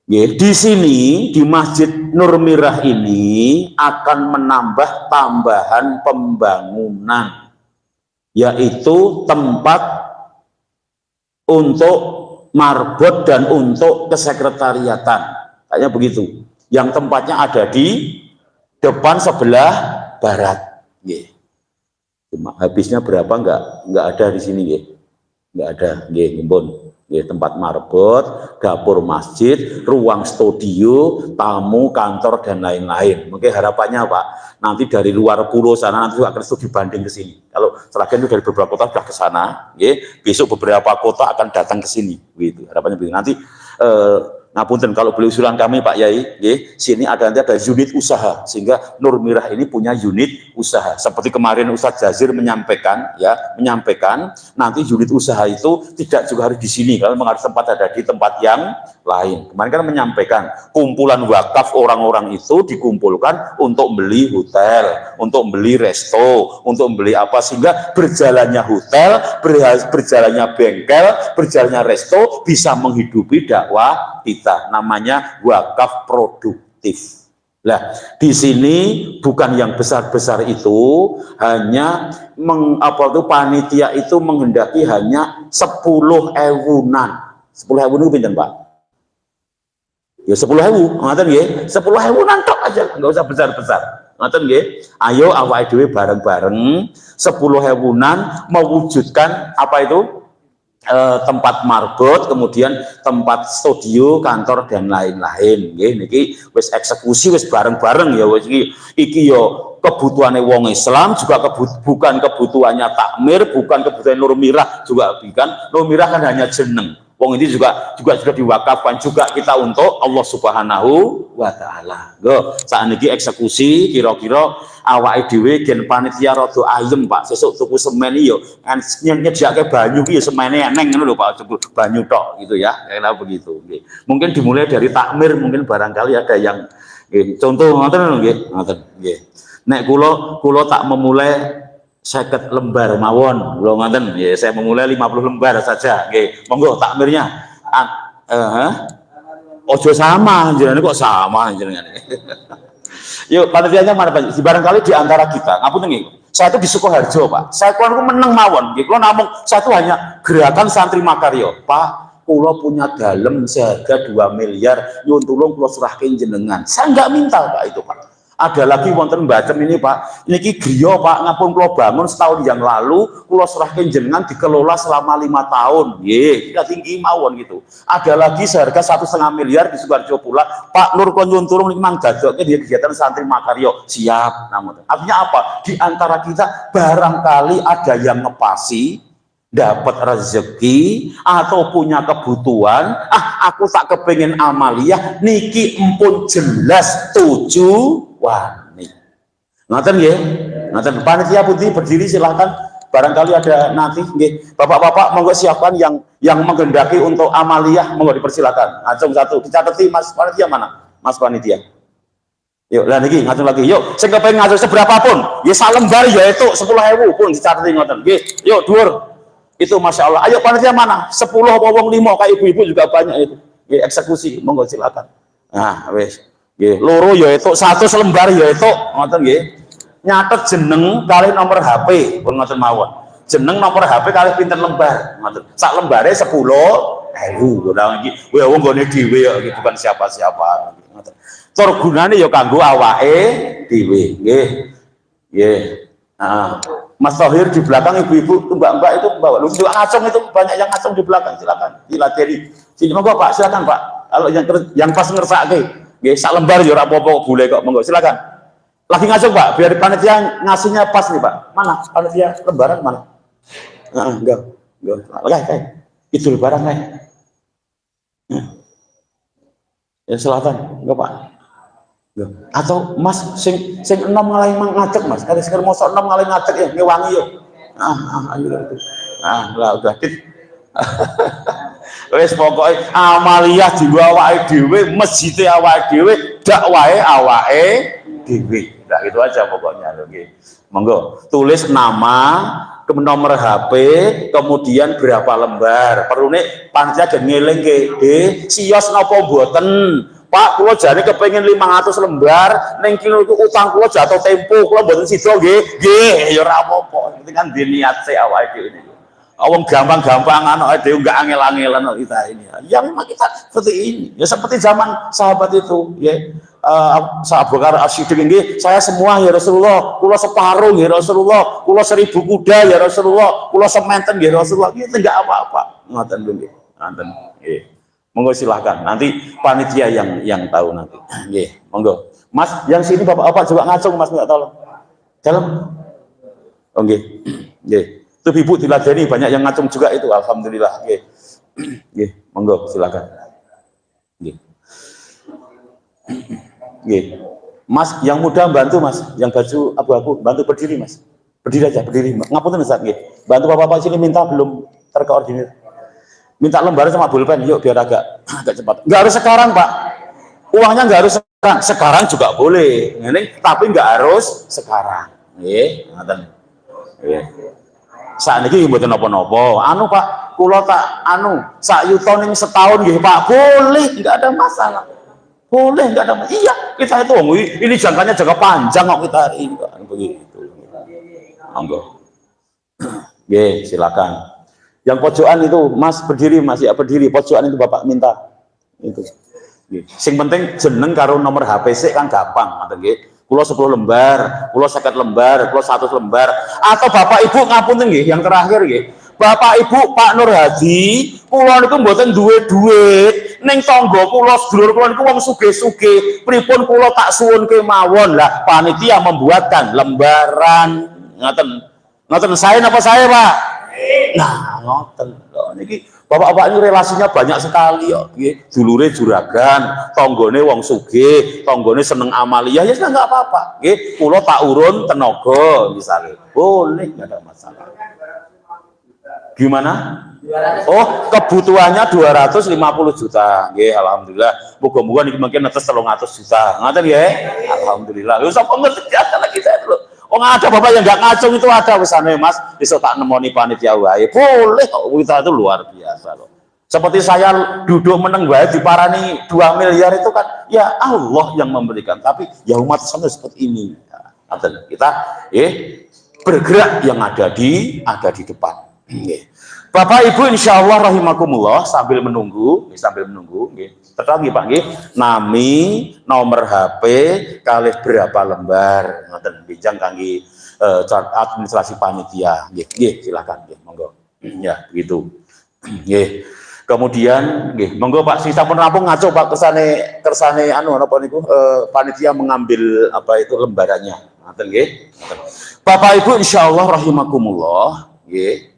Nggih, di sini di Masjid Nur Mirah ini akan menambah tambahan pembangunan, yaitu tempat untuk marbot dan untuk kesekretariatan, kayaknya begitu. Yang tempatnya ada di depan sebelah barat. Cuma habisnya berapa nggak ada di sini, nggak ada. Ngimpun. Tempat marbot, dapur masjid, ruang studio, tamu, kantor dan lain-lain. Mungkin harapannya Pak, nanti dari luar pulau sana nanti akan studi banding ke sini. Kalau sebagian itu dari beberapa kota sudah ke sana, besok beberapa kota akan datang ke sini. Begitu. Harapannya begitu. Nanti ngapunten kalau beli usulan kami Pak Yai, sini nanti ada unit usaha, sehingga Nur Mirah ini punya unit usaha. Seperti kemarin Ustadz Jazir menyampaikan nanti unit usaha itu tidak juga harus di sini, kalau memang harus tempat ada di tempat yang lain. Kemarin kan menyampaikan kumpulan wakaf orang-orang itu dikumpulkan untuk beli hotel, untuk beli resto, untuk beli apa, sehingga berjalannya hotel, berjalannya bengkel, berjalannya resto bisa menghidupi dakwah kita, namanya wakaf produktif. Nah, di sini bukan yang besar-besar itu, hanya panitia itu menghendaki hanya 10.000-an. 10.000 itu pinten Pak? Ya 10.000, ngaten nggih. 10.000-an tok aja, enggak usah besar-besar. Ngaten nggih. Ayo awake dhewe bareng-bareng 10.000-an mewujudkan apa itu? Tempat marbot, kemudian tempat studio, kantor dan lain-lain. Niki wis eksekusi wis bareng-bareng ya wis iki yo kebutuhannya wong Islam, juga bukan kebutuhannya takmir, bukan kebutuhan Nur Mirah juga bukan. Nur Mirah kan hanya jeneng. Wong ini juga sudah diwakafkan juga kita untuk Allah Subhanahu wa taala. Go, saat ini eksekusi kira-kira awake dhewe gen panitia rada ayem Pak. Sesuk tuku semen yo nyediake banyu ki semene eneng ngono lho Pak, banyu tok gitu ya. Kayak begitu nggih. Mungkin dimulai dari takmir, mungkin barangkali ada yang nggih. Contoh ngoten nggih, ngoten nggih. Nek kula tak memulai 50 lembar mawon, lho ngoten. Ya, saya memulai 50 lembar saja. Nggih, monggo takmirnya. Ojo sama jenengan kok sama jenengan. Yuk, panitianya mana Pak? Barangkali di antara kita, ngapunten nggih. Saya itu di Sukoharjo, Pak. Saya kuwi meneng mawon. Nggih, kula namung saya itu hanya gerakan santri makarya. Pak, kula punya dalem seharga 2 miliar, nyuwun tulung kula serahke jenengan. Saya enggak minta Pak itu, Pak. Ada lagi wonten Bacem ini Pak, ini griya Pak ngapun kula bangun setahun yang lalu, kula serahke jenengan dikelola selama 5 tahun. Nggih, kita tinggi mawon gitu. Ada lagi seharga 1,5 miliar di Sukoharjo pula, Pak Nur Konjung Turung ini mang dadoke di kegiatan santri makaryo. Siap, namun artinya apa? Di antara kita barangkali ada yang ngepasi, dapat rezeki atau punya kebutuhan, aku tak kepengen amaliyah niki empun jelas tujuan nih. Ngoten nggih. Ngoten panitia putih berdiri silahkan, barangkali ada nanti nggih. Bapak-bapak monggo siapkan yang menghendaki untuk amaliyah monggo dipersilakan. Ngajeng satu dicateti Mas panitia mana? Mas panitia. Yuk, lah niki ngajeng lagi. Yuk, sing kepengin ngajeng seberapa pun, ya sak lembar ya itu 10.000 pun dicateti ngoten. Nggih. Yuk dhuwur. Itu Masya Allah. Ayo panitia mana? 10 apa wong 5 kayak ibu-ibu juga banyak itu. Ya, eksekusi, monggo silakan. Nah, wes. Nggih, loro ya itu, 1 lembar ya itu, ngoten nggih. Nyatet jeneng kali nomor HP, pun ngoten mawon. Jeneng nomor HP kali pinten lembar, ngoten. Sak lembare 10.000. Nah iki kowe wong nggone dhewe ya, bukan siapa-siapa. Ngoten. Tur gunane ya kanggo awake dhewe, nggih. Nggih. Nah, Mas Thohir di belakang, ibu-ibu, mbak-mbak itu bawa lu juga ngacung, itu banyak yang ngacung di belakang, silakan dilatih. Sini monggo Pak, silakan Pak. Kalau yang pas ngersake, nggih sak lembar ya ora apa-apa boleh kok, monggo silakan. Lagi ngacung Pak, biar panitia ngasihnya pas nih Pak. Mana panitia lembaran mana? Enggak. Itu lembaran kae. Ya silakan, enggak Pak. Atau Mas sing enom ngalih ngadeg Mas, ada seker mosok enom ngalih ngadeg ya ngewangi yuk. Ayo itu. Lah udah dit. Wis pokoke amaliyah dienggo awake dhewe, masjid awake dhewe, dakwahe awake dhewe. Nah itu aja pokoknya lho nggih. Monggo tulis nama, nomor HP, kemudian berapa lembar. Perune panitia den ngelingke, sios napa mboten? Pak, kula jane kepengin 500 lembar, ning kilo iku utang kula jatuh tempo, kula mboten sida nggih. Nggih, ya ora apa-apa. Penting kan niat sik awake dhewe niku. Wong gampang-gampangan awake dhewe enggak angel-angelan kita ini. Ya memang kita seperti ini. Ya seperti zaman sahabat itu, ya. Sahabat Bakar As-Siddiq nggih, saya semua ya Rasulullah, kula separuh ya Rasulullah, kula 1000 kuda ya Rasulullah, kula sementen ya Rasulullah. Itu enggak apa-apa. Ngoten nggih. Ngoten. Nggih. Monggo silahkan, nanti panitia yang tahu nanti. Nggih, monggo. Mas, yang sini bapak-bapak juga ngacung Mas, enggak tolong. Dalam. Oh nggih. Nggih. Itu ibu diladeni banyak yang ngacung juga itu, alhamdulillah. Nggih. Nggih, monggo silahkan. Nggih. Nggih. Mas, yang muda bantu Mas, yang baju abu-abu bantu berdiri Mas. Berdiri aja, berdiri. Ngapunten Ustaz nggih. Bantu bapak-bapak sini minta belum terkoordinir. Minta lembar sama pulpen, yuk biar agak cepat. Nggak harus sekarang Pak, uangnya nggak harus sekarang juga boleh, ini tapi nggak harus sekarang. Ngoten. Saat ini mboten napa-napa. Anu Pak, kula tak sak yuta ning setahun nggih Pak, boleh, nggak ada masalah. Boleh, nggak ada masalah. Iya, kita itu ini jangkanya jangka panjang kok kita ini begitu. Monggo. Nggih, silakan. Yang pojokan itu Mas berdiri, Mas ya berdiri, pojokan itu Bapak minta itu. Sing penting jeneng karo nomor HP sik kan gampang, ngoten nggih. Kula 10 lembar, kula 50 lembar, kula 100 lembar. Atau Bapak Ibu ngapunten nggih, yang terakhir nggih. Bapak Ibu Pak Nur Hadi, kula niku mboten duwe duit, ning tangga kula sedulur kula niku wong sugih-sugih. Pripun kula tak suwunke mawon. Lah panitia membuatkan lembaran. Ngoten saya napa saya, Pak? Nah, ngoten lho niki bapak-bapak ini relasinya banyak sekali kok nggih. Dulure juragan, tanggane wong sugih, tanggane seneng amaliyah ya enggak apa-apa nggih. Kula tak urun tenaga misalnya. Boleh, enggak ada masalah. Gimana? Oh, kebutuhannya 250 juta. Nggih, alhamdulillah. Muga-muga niki mungkin netes 300 juta. Ngoten nggih. Alhamdulillah. Lho sapa ngerti lagi saya dulu. Oh ada bapak yang nggak ngacung itu ada wesane Mas, bisa tak nemoni panitia wae. Boleh kok, kita itu luar biasa loh. Seperti saya duduk meneng wae diparani 2 miliar itu kan ya Allah yang memberikan, tapi ya umat sampai seperti ini. Ya, kita bergerak yang ada di depan. Nggih. Bapak Ibu insya Allah rahimakumullah sambil menunggu, nggih. Tetap nggih Pak nggih. Nami, nomor HP, kalih berapa lembar, ngoten bijang kangge administrasi panitia. Nggih, silakan nggih, monggo. Ya, begitu. Nggih. Kemudian nggih, monggo Pak sing sampun rampung ngaco Pak kersane anu napa niku panitia mengambil apa itu lembarannya. Ngoten nggih. Bapak Ibu insyaallah rahimakumullah, nggih.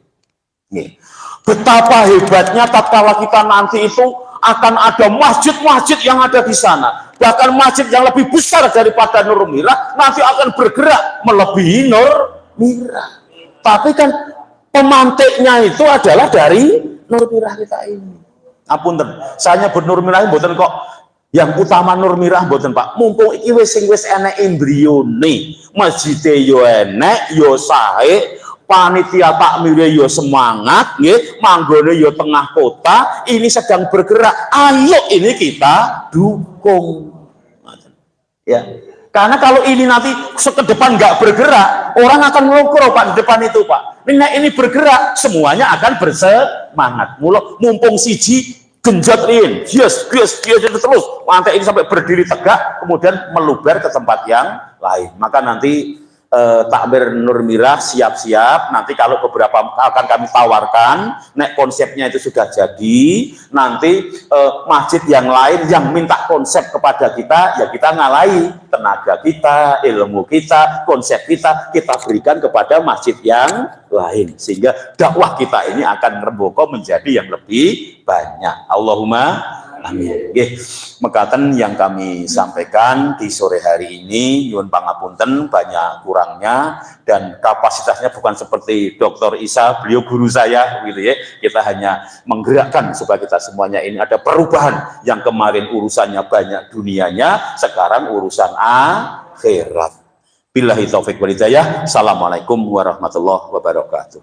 Nggih. Betapa hebatnya tatkala kita nanti itu akan ada masjid-masjid yang ada di sana. Bahkan masjid yang lebih besar daripada Nur Mirah nanti akan bergerak melebihi Nur Mirah. Tapi kan pemantiknya itu adalah dari Nur Mirah kita ini. Apunten, saya nyebut Nur Mirah mboten kok yang utama Nur Mirah mboten Pak. Mumpung iki wis enek embrione, masjide yo enek, yo sae, panitia takmire yo semangat, nggih, manggone yo tengah kota, ini sedang bergerak. Ayo ini kita dukung. Ya. Karena kalau ini nanti ke depan nggak bergerak, orang akan ngelokro Pak di depan itu Pak. Ini bergerak, semuanya akan bersemangat. Mumpung siji genjot riin, yes, terus lantai ini sampai berdiri tegak, kemudian meluber ke tempat yang lain. Maka nanti takmir Nur Mirah siap-siap, nanti kalau beberapa akan kami tawarkan, nek konsepnya itu sudah jadi, nanti masjid yang lain yang minta konsep kepada kita, ya kita ngalahi tenaga kita, ilmu kita, konsep kita berikan kepada masjid yang lain, sehingga dakwah kita ini akan remboko menjadi yang lebih banyak. Allahumma amin. Nggih, mekaten yang kami sampaikan di sore hari ini, nyuwun pangapunten banyak kurangnya dan kapasitasnya bukan seperti Dr. Isa, beliau guru saya gitu ya. Kita hanya menggerakkan supaya kita semuanya ini ada perubahan yang kemarin urusannya banyak dunianya, sekarang urusan akhirat. Billahi taufik wal hidayah. Assalamualaikum warahmatullahi wabarakatuh.